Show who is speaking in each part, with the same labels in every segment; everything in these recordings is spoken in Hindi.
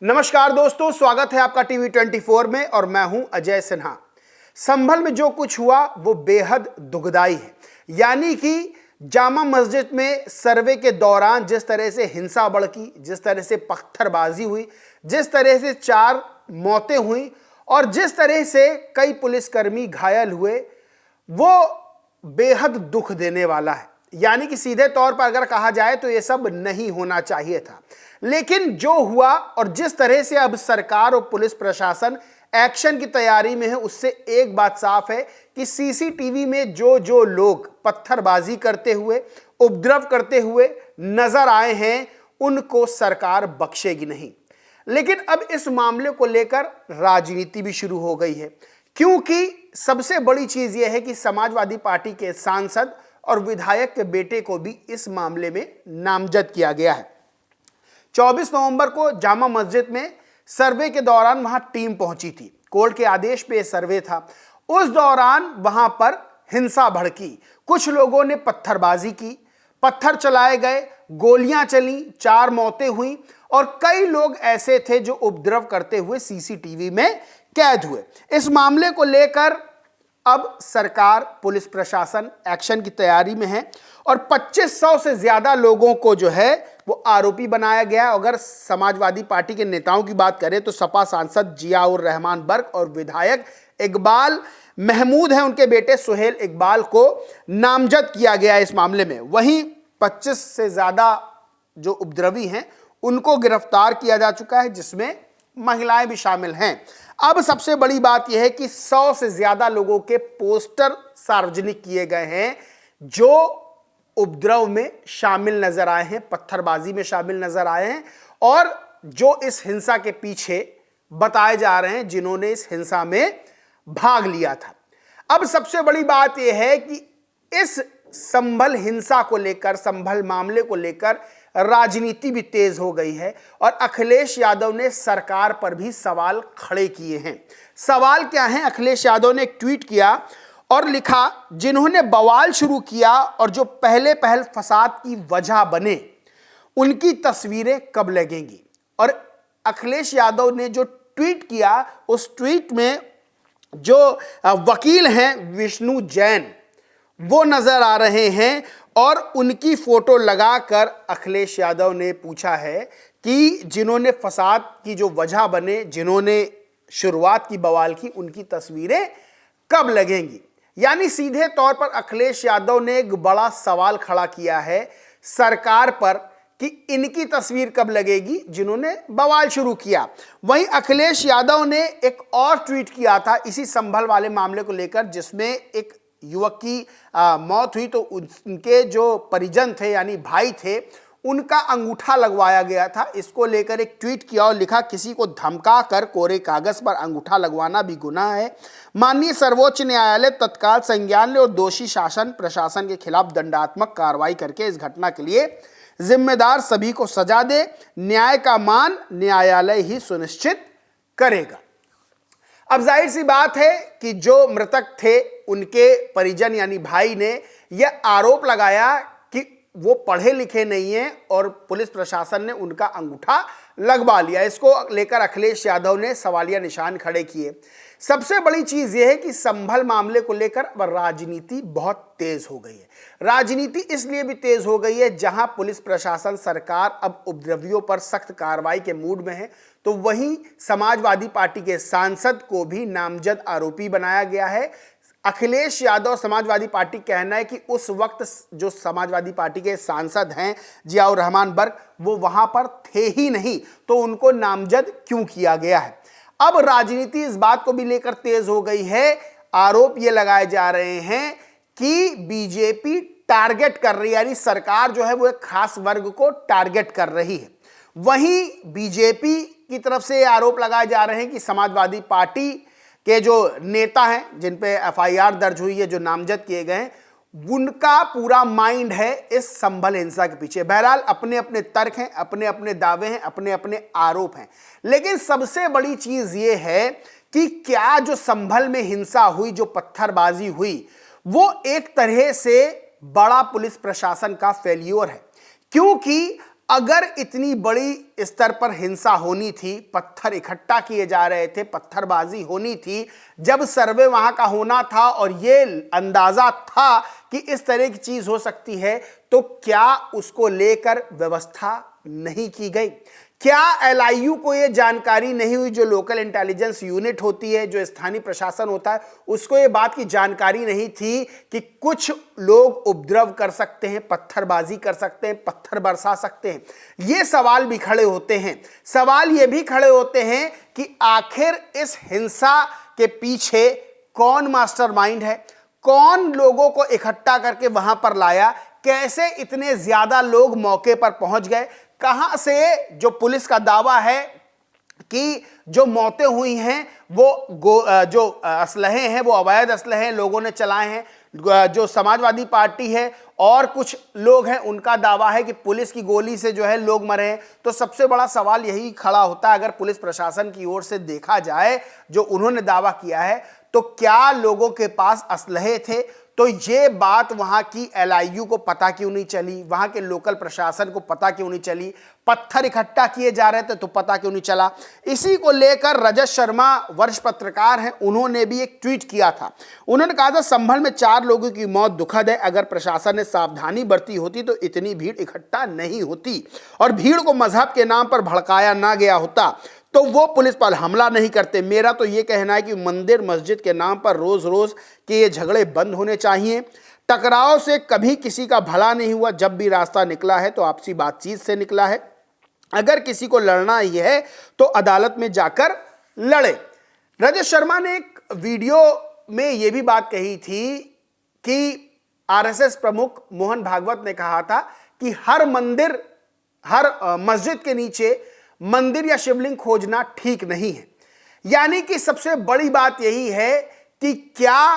Speaker 1: नमस्कार दोस्तों, स्वागत है आपका टीवी 24 में और मैं हूं अजय सिन्हा। संभल में जो कुछ हुआ वो बेहद दुखदाई है। यानी कि जामा मस्जिद में सर्वे के दौरान जिस तरह से हिंसा भड़की, जिस तरह से पत्थरबाजी हुई, जिस तरह से 4 मौतें हुई और जिस तरह से कई पुलिसकर्मी घायल हुए, वो बेहद दुख देने वाला है। यानी कि सीधे तौर पर अगर कहा जाए तो ये सब नहीं होना चाहिए था, लेकिन जो हुआ और जिस तरह से अब सरकार और पुलिस प्रशासन एक्शन की तैयारी में है, उससे एक बात साफ है कि सीसीटीवी में जो लोग पत्थरबाजी करते हुए, उपद्रव करते हुए नजर आए हैं, उनको सरकार बख्शेगी नहीं। लेकिन अब इस मामले को लेकर राजनीति भी शुरू हो गई है, क्योंकि सबसे बड़ी चीज यह है कि समाजवादी पार्टी के सांसद और विधायक के बेटे को भी इस मामले में नामजद किया गया है। 24 नवंबर को जामा मस्जिद में सर्वे के दौरान वहां टीम पहुंची थी। कोर्ट के आदेश पे सर्वे था। उस दौरान वहां पर हिंसा भड़की, कुछ लोगों ने पत्थरबाजी की, पत्थर चलाए गए, गोलियां चली, 4 मौतें हुई और कई लोग ऐसे थे जो उपद्रव करते हुए सीसीटीवी में कैद हुए। इस मामले को लेकर अब सरकार, पुलिस प्रशासन एक्शन की तैयारी में है और 2500 से ज्यादा लोगों को जो है वो आरोपी बनाया गया। अगर समाजवादी पार्टी के नेताओं की बात करें तो सपा सांसद जियाउर रहमान बर्क और विधायक इकबाल महमूद हैं, उनके बेटे सुहेल इकबाल को नामजद किया गया इस मामले में। वहीं 25 से ज्यादा जो उपद्रवी हैं उनको गिरफ्तार किया जा चुका है, जिसमें महिलाएं भी शामिल हैं। अब सबसे बड़ी बात यह है कि 100 से ज्यादा लोगों के पोस्टर सार्वजनिक किए गए हैं जो उपद्रव में शामिल नजर आए हैं, पत्थरबाजी में शामिल नजर आए हैं और जो इस हिंसा के पीछे बताए जा रहे हैं, जिन्होंने इस हिंसा में भाग लिया था। अब सबसे बड़ी बात यह है कि इस संभल हिंसा को लेकर, संभल मामले को लेकर राजनीति भी तेज हो गई है और अखिलेश यादव ने सरकार पर भी सवाल खड़े किए हैं। सवाल क्या है? अखिलेश यादव ने एक ट्वीट किया और लिखा, जिन्होंने बवाल शुरू किया और जो पहल फसाद की वजह बने, उनकी तस्वीरें कब लगेंगी। और अखिलेश यादव ने जो ट्वीट किया, उस ट्वीट में जो वकील हैं विष्णु जैन, वो नजर आ रहे हैं और उनकी फोटो लगाकर अखिलेश यादव ने पूछा है कि जिन्होंने फसाद की जो वजह बने, जिन्होंने शुरुआत की बवाल की, उनकी तस्वीरें कब लगेंगी। यानी सीधे तौर पर अखिलेश यादव ने एक बड़ा सवाल खड़ा किया है सरकार पर कि इनकी तस्वीर कब लगेगी जिन्होंने बवाल शुरू किया। वहीं अखिलेश यादव ने एक और ट्वीट किया था इसी संभल वाले मामले को लेकर, जिसमें एक युवक की मौत हुई तो उनके जो परिजन थे, यानी भाई थे, उनका अंगूठा लगवाया गया था। इसको लेकर एक ट्वीट किया और लिखा, किसी को धमका कर कोरे कागज पर अंगूठा लगवाना भी गुनाह है। माननीय सर्वोच्च न्यायालय तत्काल संज्ञान ले और दोषी शासन प्रशासन के खिलाफ दंडात्मक कार्रवाई करके इस घटना के लिए जिम्मेदार सभी को सजा दे। न्याय का मान न्यायालय ही सुनिश्चित करेगा। अब जाहिर सी बात है कि जो मृतक थे उनके परिजन यानी भाई ने यह आरोप लगाया कि वो पढ़े लिखे नहीं हैं और पुलिस प्रशासन ने उनका अंगूठा लगवा लिया। इसको लेकर अखिलेश यादव ने सवालिया निशान खड़े किए। सबसे बड़ी चीज यह है कि संभल मामले को लेकर अब राजनीति बहुत तेज हो गई है। राजनीति इसलिए भी तेज हो गई है, जहां पुलिस प्रशासन, सरकार अब उपद्रवियों पर सख्त कार्रवाई के मूड में है, तो वहीं समाजवादी पार्टी के सांसद को भी नामजद आरोपी बनाया गया है। अखिलेश यादव समाजवादी पार्टी कहना है कि उस वक्त जो समाजवादी पार्टी के सांसद हैं जियाउर रहमान बर्क, वो वहां पर थे ही नहीं, तो उनको नामजद क्यों किया गया है। अब राजनीति इस बात को भी लेकर तेज हो गई है। आरोप ये लगाए जा रहे हैं कि बीजेपी टारगेट कर रही है, यानी सरकार जो है वो एक खास वर्ग को टारगेट कर रही है। वहीं बीजेपी की तरफ से आरोप लगाए जा रहे हैं कि समाजवादी पार्टी के जो नेता हैं, जिन पे एफआईआर दर्ज हुई है, जो नामजद किए गए हैं, उनका पूरा माइंड है इस संभल हिंसा के पीछे। बहरहाल अपने अपने तर्क हैं, अपने अपने दावे हैं, अपने अपने आरोप हैं, लेकिन सबसे बड़ी चीज ये है कि क्या जो संभल में हिंसा हुई, जो पत्थरबाजी हुई, वो एक तरह से बड़ा पुलिस प्रशासन का फेल्योर है। क्योंकि अगर इतनी बड़ी स्तर पर हिंसा होनी थी, पत्थर इकट्ठा किए जा रहे थे, पत्थरबाजी होनी थी, जब सर्वे वहां का होना था और ये अंदाजा था कि इस तरह की चीज हो सकती है, तो क्या उसको लेकर व्यवस्था नहीं की गई? क्या एलआईयू को यह जानकारी नहीं हुई, जो लोकल इंटेलिजेंस यूनिट होती है, जो स्थानीय प्रशासन होता है, उसको यह बात की जानकारी नहीं थी कि कुछ लोग उपद्रव कर सकते हैं, पत्थरबाजी कर सकते हैं, पत्थर बरसा सकते हैं? ये सवाल भी खड़े होते हैं। सवाल ये भी खड़े होते हैं कि आखिर इस हिंसा के पीछे कौन मास्टरमाइंड है, कौन लोगों को इकट्ठा करके वहां पर लाया, कैसे इतने ज्यादा लोग मौके पर पहुंच गए, कहां से जो पुलिस का दावा है कि जो मौतें हुई हैं वो जो असलहे हैं वो अवैध असलहे लोगों ने चलाए हैं। जो समाजवादी पार्टी है और कुछ लोग हैं, उनका दावा है कि पुलिस की गोली से जो है लोग मरे हैं। तो सबसे बड़ा सवाल यही खड़ा होता है, अगर पुलिस प्रशासन की ओर से देखा जाए जो उन्होंने दावा किया है, तो क्या लोगों के पास असलहे थे? तो ये बात वहां की एलआईयू को पता क्यों नहीं चली, वहां के लोकल प्रशासन को पता क्यों नहीं चली? पत्थर इकट्ठा किए जा रहे थे तो पता क्यों नहीं चला? इसी को लेकर रजत शर्मा वरिष्ठ पत्रकार हैं, उन्होंने भी एक ट्वीट किया था। उन्होंने कहा था, संभल में 4 लोगों की मौत दुखद है। अगर प्रशासन ने सावधानी बरती होती तो इतनी भीड़ इकट्ठा नहीं होती और भीड़ को मजहब के नाम पर भड़काया ना गया होता तो वो पुलिस पर हमला नहीं करते। मेरा तो ये कहना है कि मंदिर मस्जिद के नाम पर रोज रोज के ये झगड़े बंद होने चाहिए। टकराव से कभी किसी का भला नहीं हुआ। जब भी रास्ता निकला है तो आपसी बातचीत से निकला है। अगर किसी को लड़ना ही है तो अदालत में जाकर लड़े। रजत शर्मा ने एक वीडियो में यह भी बात कही थी कि आरएसएस प्रमुख मोहन भागवत ने कहा था कि हर मस्जिद के नीचे मंदिर या शिवलिंग खोजना ठीक नहीं है। यानी कि सबसे बड़ी बात यही है कि क्या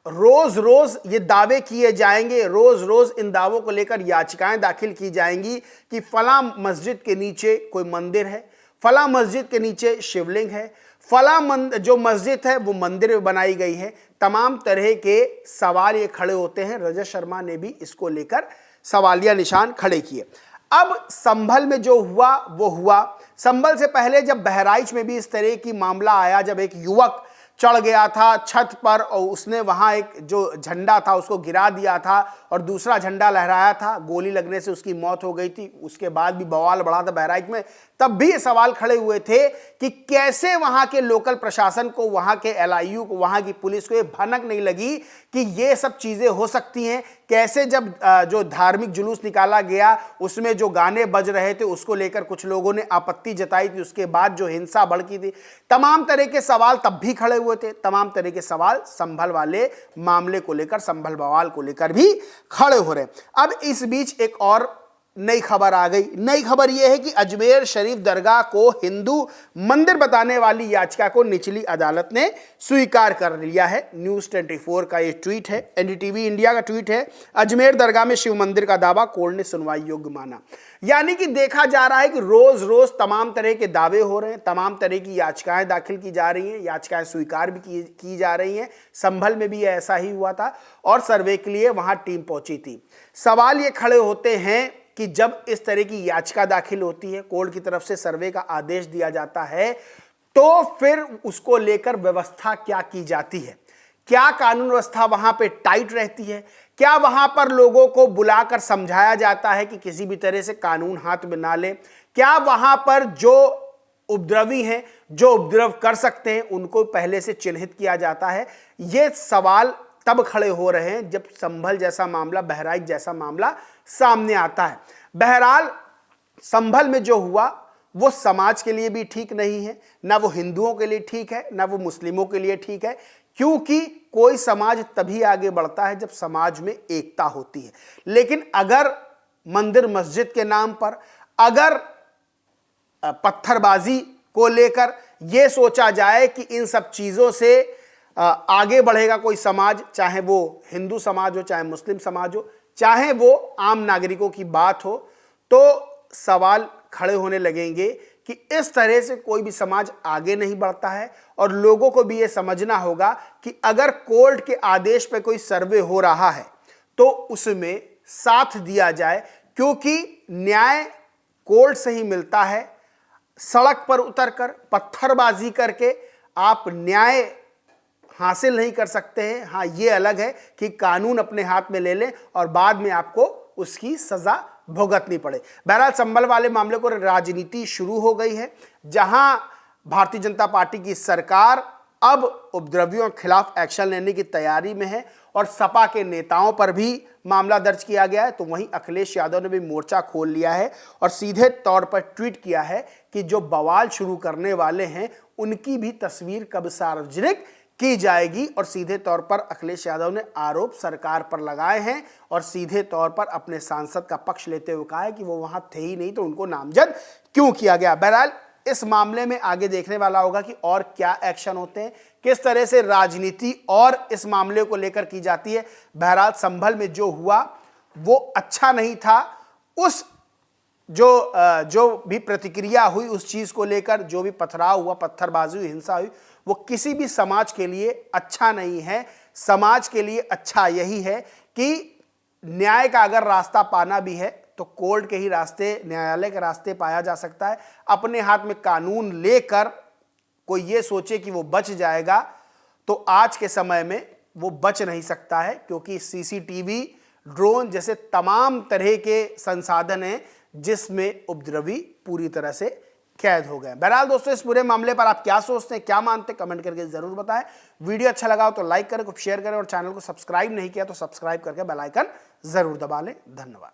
Speaker 1: रोज रोज ये दावे किए जाएंगे, रोज रोज इन दावों को लेकर याचिकाएं दाखिल की जाएंगी कि फला मस्जिद के नीचे कोई मंदिर है, फला मस्जिद के नीचे शिवलिंग है, फला जो मस्जिद है वो मंदिर में बनाई गई है। तमाम तरह के सवाल ये खड़े होते हैं। रजत शर्मा ने भी इसको लेकर सवालिया निशान खड़े किए। अब संभल में जो हुआ वो हुआ। संभल से पहले जब बहराइच में भी इस तरह की मामला आया, जब एक युवक चढ़ गया था छत पर और उसने वहां एक जो झंडा था उसको गिरा दिया था और दूसरा झंडा लहराया था, गोली लगने से उसकी मौत हो गई थी। उसके बाद भी बवाल बढ़ा था बहराइच में। तब भी ये सवाल खड़े हुए थे कि कैसे वहां के लोकल प्रशासन को, वहां के एलआईयू को, वहां की पुलिस को ये भनक नहीं लगी कि ये सब चीजें हो सकती हैं। कैसे जब जो धार्मिक जुलूस निकाला गया उसमें जो गाने बज रहे थे उसको लेकर कुछ लोगों ने आपत्ति जताई थी, उसके बाद जो हिंसा भड़की थी। तमाम तरह के सवाल तब भी खड़े हुए थे। तमाम तरह के सवाल संभल वाले मामले को लेकर, संभल बवाल को लेकर भी खड़े हो रहे। अब इस बीच एक और नई खबर आ गई। नई खबर यह है कि अजमेर शरीफ दरगाह को हिंदू मंदिर बताने वाली याचिका को निचली अदालत ने स्वीकार कर लिया है। न्यूज़ 24 का ये ट्वीट है, एनडीटीवी इंडिया का ट्वीट है। अजमेर दरगाह में शिव मंदिर का दावा कोर्ट ने सुनवाई योग्य माना। यानी कि देखा जा रहा है कि रोज रोज तमाम तरह के दावे हो रहे हैं, तमाम तरह की याचिकाएं दाखिल की जा रही हैं, याचिकाएं स्वीकार भी की जा रही हैं। संभल में भी ऐसा ही हुआ था और सर्वे के लिए वहां टीम पहुंची थी। सवाल ये खड़े होते हैं कि जब इस तरह की याचिका दाखिल होती है, कोर्ट की तरफ से सर्वे का आदेश दिया जाता है, तो फिर उसको लेकर व्यवस्था क्या की जाती है? क्या कानून व्यवस्था वहां पे टाइट रहती है? क्या वहां पर लोगों को बुलाकर समझाया जाता है कि किसी भी तरह से कानून हाथ में ना ले? क्या वहां पर जो उपद्रवी हैं, जो उपद्रव कर सकते हैं, उनको पहले से चिन्हित किया जाता है? ये सवाल तब खड़े हो रहे हैं जब संभल जैसा मामला, बहराइच जैसा मामला सामने आता है। बहरहाल संभल में जो हुआ वो समाज के लिए भी ठीक नहीं है, ना वो हिंदुओं के लिए ठीक है, ना वो मुस्लिमों के लिए ठीक है। क्योंकि कोई समाज तभी आगे बढ़ता है जब समाज में एकता होती है। लेकिन अगर मंदिर मस्जिद के नाम पर, अगर पत्थरबाजी को लेकर यह सोचा जाए कि इन सब चीजों से आगे बढ़ेगा कोई समाज, चाहे वो हिंदू समाज हो, चाहे मुस्लिम समाज हो, चाहे वो आम नागरिकों की बात हो, तो सवाल खड़े होने लगेंगे कि इस तरह से कोई भी समाज आगे नहीं बढ़ता है। और लोगों को भी ये समझना होगा कि अगर कोर्ट के आदेश पर कोई सर्वे हो रहा है तो उसमें साथ दिया जाए, क्योंकि न्याय कोर्ट से ही मिलता है। सड़क पर उतरकर पत्थरबाजी करके आप न्याय हासिल नहीं कर सकते हैं। हाँ, ये अलग है कि कानून अपने हाथ में ले लें और बाद में आपको उसकी सजा भुगतनी पड़े। बहरहाल संभल वाले मामले को राजनीति शुरू हो गई है, जहां भारतीय जनता पार्टी की सरकार अब उपद्रवियों के खिलाफ एक्शन लेने की तैयारी में है और सपा के नेताओं पर भी मामला दर्ज किया गया है। तो वहीं अखिलेश यादव ने भी मोर्चा खोल लिया है और सीधे तौर पर ट्वीट किया है कि जो बवाल शुरू करने वाले हैं उनकी भी तस्वीर कब सार्वजनिक की जाएगी। और सीधे तौर पर अखिलेश यादव ने आरोप सरकार पर लगाए हैं और सीधे तौर पर अपने सांसद का पक्ष लेते हुए कहा है कि वो वहां थे ही नहीं तो उनको नामजद क्यों किया गया। बहरहाल इस मामले में आगे देखने वाला होगा कि और क्या एक्शन होते हैं, किस तरह से राजनीति और इस मामले को लेकर की जाती है। बहरहाल संभल में जो हुआ वो अच्छा नहीं था। उस जो भी प्रतिक्रिया हुई उस चीज को लेकर, जो भी पथराव हुआ, पत्थरबाजी हुई, हिंसा हुई, वो किसी भी समाज के लिए अच्छा नहीं है। समाज के लिए अच्छा यही है कि न्याय का अगर रास्ता पाना भी है तो कोर्ट के ही रास्ते, न्यायालय के रास्ते पाया जा सकता है। अपने हाथ में कानून लेकर कोई ये सोचे कि वो बच जाएगा तो आज के समय में वो बच नहीं सकता है, क्योंकि सीसीटीवी, ड्रोन जैसे तमाम तरह के संसाधन हैं जिसमें उपद्रवी पूरी तरह से कैद हो गए। बहरहाल दोस्तों, इस पूरे मामले पर आप क्या सोचते हैं, क्या मानते हैं, कमेंट करके जरूर बताएं। वीडियो अच्छा लगा हो तो लाइक करें, कुछ शेयर करें और चैनल को सब्सक्राइब नहीं किया तो सब्सक्राइब करके बेल आइकन जरूर दबा लें। धन्यवाद।